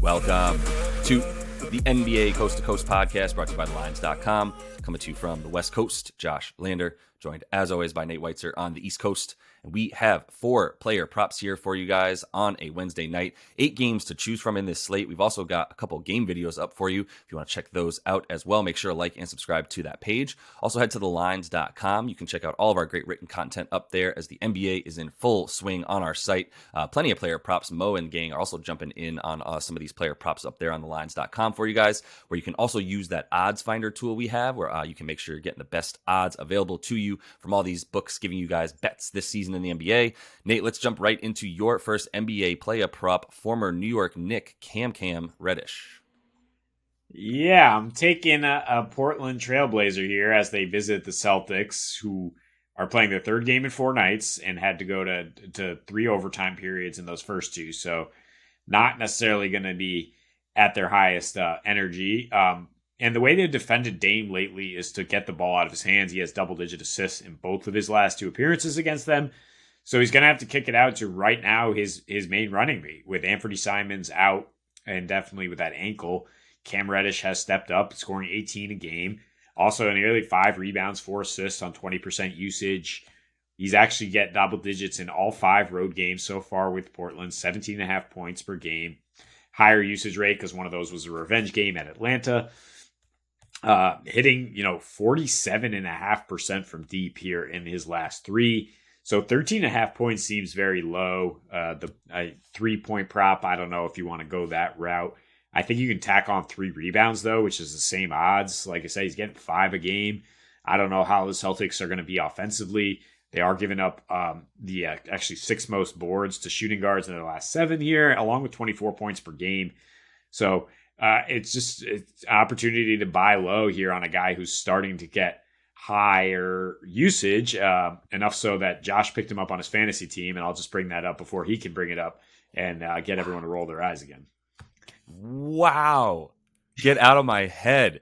Welcome to the NBA Coast to Coast podcast brought to you by thelines.com. Coming to you from the West Coast, Josh Lander, joined as always by Nate Weitzer on the East Coast. And we have 4 player props here for you guys on a Wednesday night. 8 games to choose from in this slate. We've also got a couple game videos up for you. If you want to check those out as well, make sure to like and subscribe to that page. Also head to thelines.com. You can check out all of our great written content up there as the NBA is in full swing on our site. Plenty of player props. Mo and gang are also jumping in on some of these player props up there on thelines.com for you guys, where you can also use that odds finder tool we have, where you can make sure you're getting the best odds available to you from all these books giving you guys bets this season in the NBA. Nate, let's jump right into your first NBA player prop, former New York Knick Cam Reddish. Yeah, I'm taking a Portland Trailblazer here as they visit the Celtics, who are playing their third game in 4 nights and had to go to 3 overtime periods in those first 2. So not necessarily going to be at their highest energy. And the way they've defended Dame lately is to get the ball out of his hands. He has double-digit assists in both of his last 2 appearances against them. So he's going to have to kick it out to right now his main running mate. With Anthony Simons out and definitely with that ankle, Cam Reddish has stepped up, scoring 18 a game. Also nearly 5 rebounds, 4 assists on 20% usage. He's actually get double digits in all 5 road games so far with Portland, 17.5 points per game. Higher usage rate because one of those was a revenge game at Atlanta. Hitting, 47.5% from deep here in his last 3. So 13.5 points seems very low. The 3-point prop, I don't know if you want to go that route. I think you can tack on 3 rebounds, though, which is the same odds. Like I said, he's getting 5 a game. I don't know how the Celtics are going to be offensively. They are giving up the actually 6th most boards to shooting guards in their last 7 here, along with 24 points per game. So it's an opportunity to buy low here on a guy who's starting to get higher usage, enough so that Josh picked him up on his fantasy team, and I'll just bring that up before he can bring it up and get everyone to roll their eyes again. Wow. Get out of my head.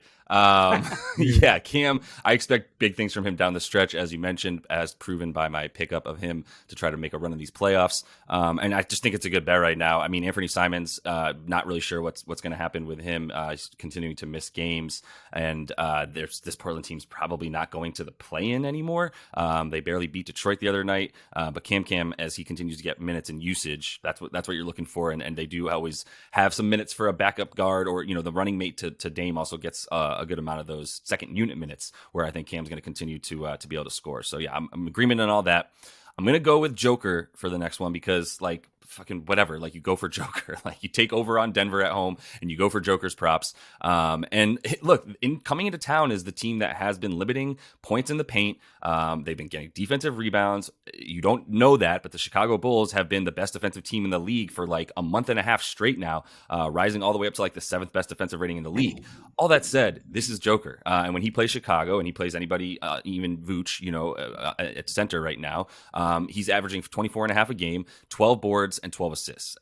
Yeah, Cam, I expect big things from him down the stretch, as you mentioned, as proven by my pickup of him to try to make a run in these playoffs. And I just think it's a good bet right now. I mean, Anthony Simons, not really sure what's going to happen with him. He's continuing to miss games, and this Portland team's probably not going to the play-in anymore. They barely beat Detroit the other night, but Cam, as he continues to get minutes and usage, that's what you're looking for, and they do always have some minutes for a backup guard, or the running mate to Dame also gets a good amount of those second unit minutes, where I think Cam's going to continue to be able to score. So yeah, I'm in agreement on all that. I'm going to go with Joker for the next one because fucking whatever, you go for Joker, you take over on Denver at home and you go for Joker's props. And look, coming into town is the team that has been limiting points in the paint. They've been getting defensive rebounds. You don't know that, but the Chicago Bulls have been the best defensive team in the league for a month and a half straight now, rising all the way up to the 7th best defensive rating in the league. All that said, this is Joker. And when he plays Chicago and he plays anybody, even Vooch, at center right now, he's averaging 24.5 a game, 12 boards, and 12 assists.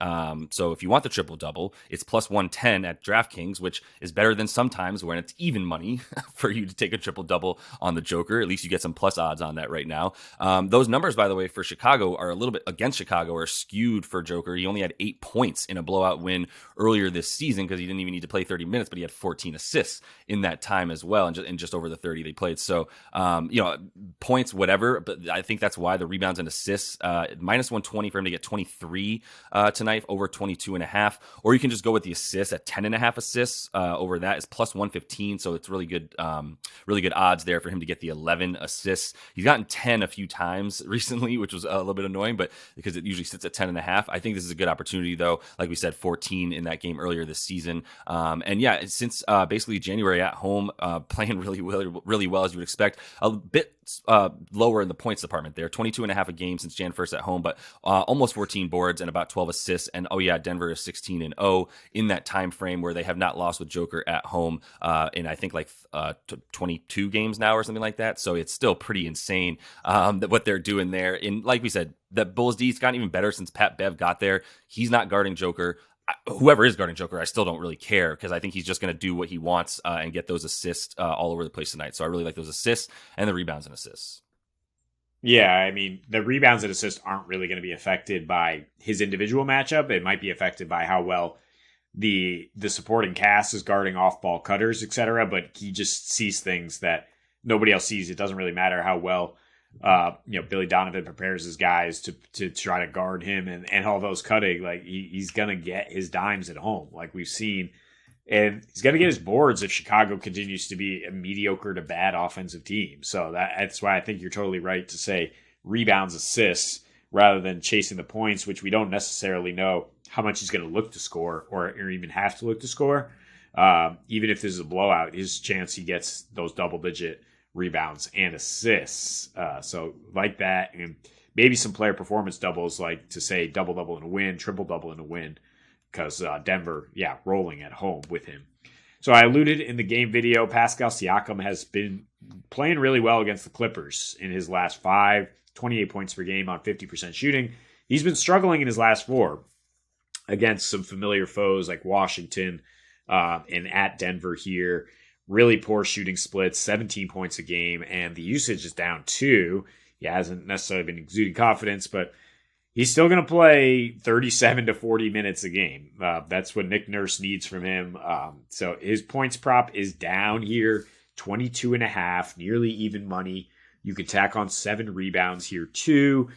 So if you want the triple-double, it's plus 110 at DraftKings, which is better than sometimes when it's even money for you to take a triple-double on the Joker. At least you get some plus odds on that right now. Those numbers, by the way, for Chicago are a little bit against Chicago, are skewed for Joker. He only had 8 points in a blowout win earlier this season because he didn't even need to play 30 minutes, but he had 14 assists in that time as well, and just over the 30 they played. So, points, whatever, but I think that's why the rebounds and assists, minus 120 for him to get 23 tonight, over 22.5, or you can just go with the assists at 10.5 assists. Over that is plus 115, so it's really good odds there for him to get the 11 assists. He's gotten 10 a few times recently, which was a little bit annoying, but because it usually sits at 10.5, I think this is a good opportunity though. Like we said, 14 in that game earlier this season, and yeah, since basically January at home, playing really well as you would expect. A bit lower in the points department there, 22.5 a game since Jan 1st at home, but almost 14 boards and about 12 assists. And Denver is 16-0 in that time frame where they have not lost with Joker at home in I think 22 games now or something like that. So it's still pretty insane what they're doing there. And like we said, the Bulls D's gotten even better since Pat Bev got there. He's not guarding Joker. Whoever is guarding Joker, I still don't really care because I think he's just going to do what he wants and get those assists all over the place tonight. So I really like those assists and the rebounds and assists. Yeah, I mean, the rebounds and assists aren't really going to be affected by his individual matchup. It might be affected by how well the supporting cast is guarding off ball cutters, etc. But he just sees things that nobody else sees. It doesn't really matter how well Billy Donovan prepares his guys to try to guard him and all those cutting. Like he's gonna get his dimes at home, like we've seen, and he's gonna get his boards if Chicago continues to be a mediocre to bad offensive team. So that's why I think you're totally right to say rebounds, assists, rather than chasing the points, which we don't necessarily know how much he's going to look to score or even have to look to score. Even if this is a blowout, his chance he gets those double-digit rebounds and assists. So like that, and maybe some player performance doubles, like to say double-double in a win, triple-double in a win, because Denver, rolling at home with him. So I alluded in the game video, Pascal Siakam has been playing really well against the Clippers in his last 5, 28 points per game on 50% shooting. He's been struggling in his last 4 against some familiar foes like Washington and at Denver here. Really poor shooting splits, 17 points a game, and the usage is down 2. He hasn't necessarily been exuding confidence, but he's still going to play 37 to 40 minutes a game. That's what Nick Nurse needs from him. So his points prop is down here, 22.5, nearly even money. You could tack on 7 rebounds here too.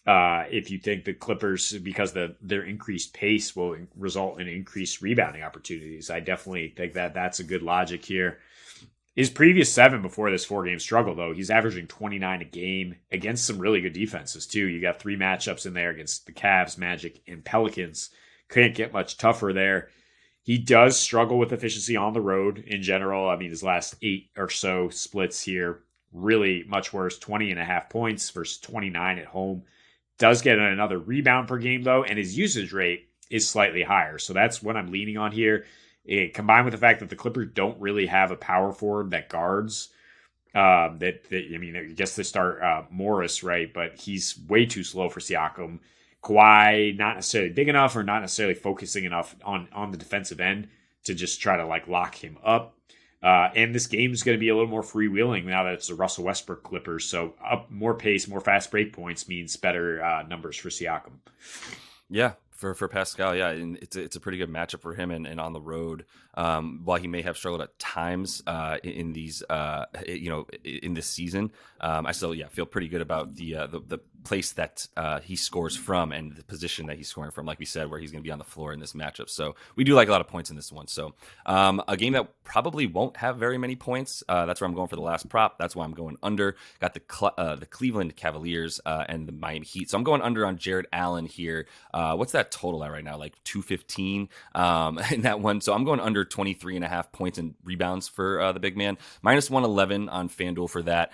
If you think the Clippers, because their increased pace will result in increased rebounding opportunities, I definitely think that's a good logic here. His previous 7 before this 4-game struggle, though, he's averaging 29 a game against some really good defenses, too. You got 3 matchups in there against the Cavs, Magic, and Pelicans. Can't get much tougher there. He does struggle with efficiency on the road in general. I mean, his last 8 or so splits here, really much worse, 20.5 points versus 29 at home. Does get another rebound per game, though, and his usage rate is slightly higher. So that's what I'm leaning on here. Combined with the fact that the Clippers don't really have a power forward that guards. I guess they start Morris, right? But he's way too slow for Siakam. Kawhi, not necessarily big enough or not necessarily focusing enough on the defensive end to just try to lock him up. And this game is going to be a little more freewheeling now that it's the Russell Westbrook Clippers. So up more pace, more fast break points means better numbers for Siakam. Yeah, for Pascal, and it's a pretty good matchup for him and on the road. While he may have struggled at times in these in this season, I still feel pretty good about the place that he scores from and the position that he's scoring from. Like we said, where he's going to be on the floor in this matchup. So we do like a lot of points in this one. So a game that probably won't have very many points. That's where I'm going for the last prop. That's why I'm going under. Got the Cleveland Cavaliers and the Miami Heat. So I'm going under on Jarrett Allen here. What's that total at right now? Like 215 in that one. So I'm going under 23.5 points and rebounds for the big man. Minus 111 on FanDuel for that.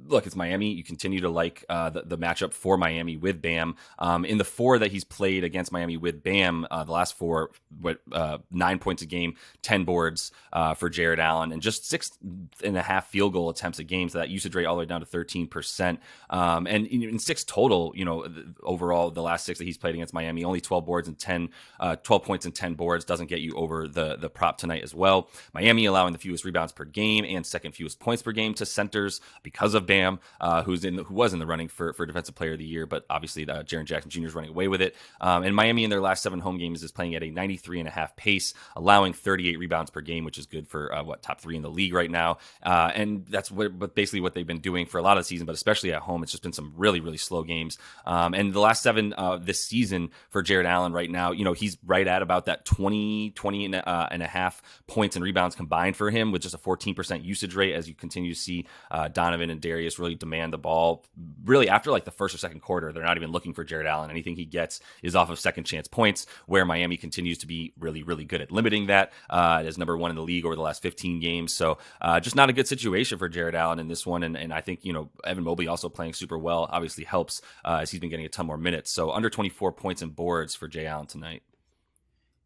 Look, it's Miami. You continue to like the matchup for Miami with Bam. In the 4 that he's played against Miami with Bam, the last 4, 9 points a game, 10 boards for Jarrett Allen, and just 6.5 field goal attempts a game. So that usage rate all the way down to 13%. And in 6 total, overall, the last 6 that he's played against Miami, only 12 boards and 12 points and 10 boards doesn't get you over the prop tonight as well. Miami allowing the fewest rebounds per game and second fewest points per game to centers because of Bam, who was in the running for Defensive Player of the Year, but obviously Jaren Jackson Jr. is running away with it. And Miami in their last 7 home games is playing at a 93.5 pace, allowing 38 rebounds per game, which is good for top 3 in the league right now. And that's basically what they've been doing for a lot of the season, but especially at home, it's just been some really, really slow games. And the last 7 this season for Jarrett Allen right now, he's right at about that 20 and a half points and rebounds combined for him, with just a 14% usage rate, as you continue to see Donovan and Darius really demand the ball. Really, after the first or second quarter, they're not even looking for Jarrett Allen. Anything he gets is off of second chance points, where Miami continues to be really, really good at limiting that as number 1 in the league over the last 15 games. So just not a good situation for Jarrett Allen in this one. And I think, Evan Mobley also playing super well obviously helps as he's been getting a ton more minutes. So under 24 points and boards for Jay Allen tonight.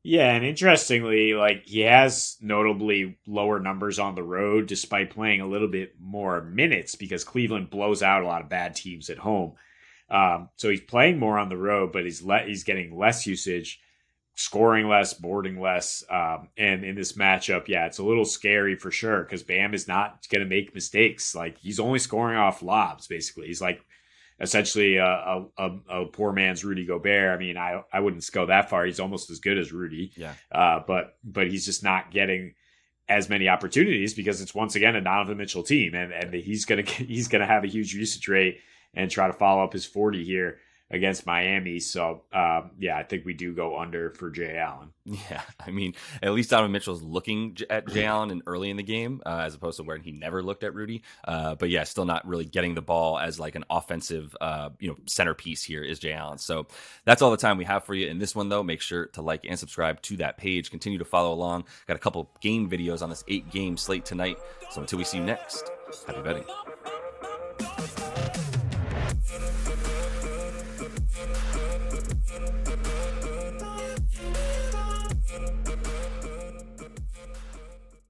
Yeah, and interestingly, he has notably lower numbers on the road despite playing a little bit more minutes, because Cleveland blows out a lot of bad teams at home. So he's playing more on the road, but he's getting less usage, scoring less, boarding less. And in this matchup, it's a little scary for sure, because Bam is not going to make mistakes. He's only scoring off lobs, basically. He's essentially a poor man's Rudy Gobert. I mean, I wouldn't go that far. He's almost as good as Rudy. Yeah. But he's just not getting as many opportunities because it's once again a Donovan Mitchell team, and he's gonna have a huge usage rate and try to follow up his 40 here against Miami. So yeah, I think we do go under for Jay Allen. Yeah, I mean, at least Donovan Mitchell's looking at Jay Allen and early in the game, as opposed to where he never looked at Rudy. But yeah, still not really getting the ball as like an offensive, centerpiece here is Jay Allen. So that's all the time we have for you in this one, though. Make sure to like and subscribe to that page. Continue to follow along. Got a couple game videos on this 8-game slate tonight. So until we see you next, happy betting.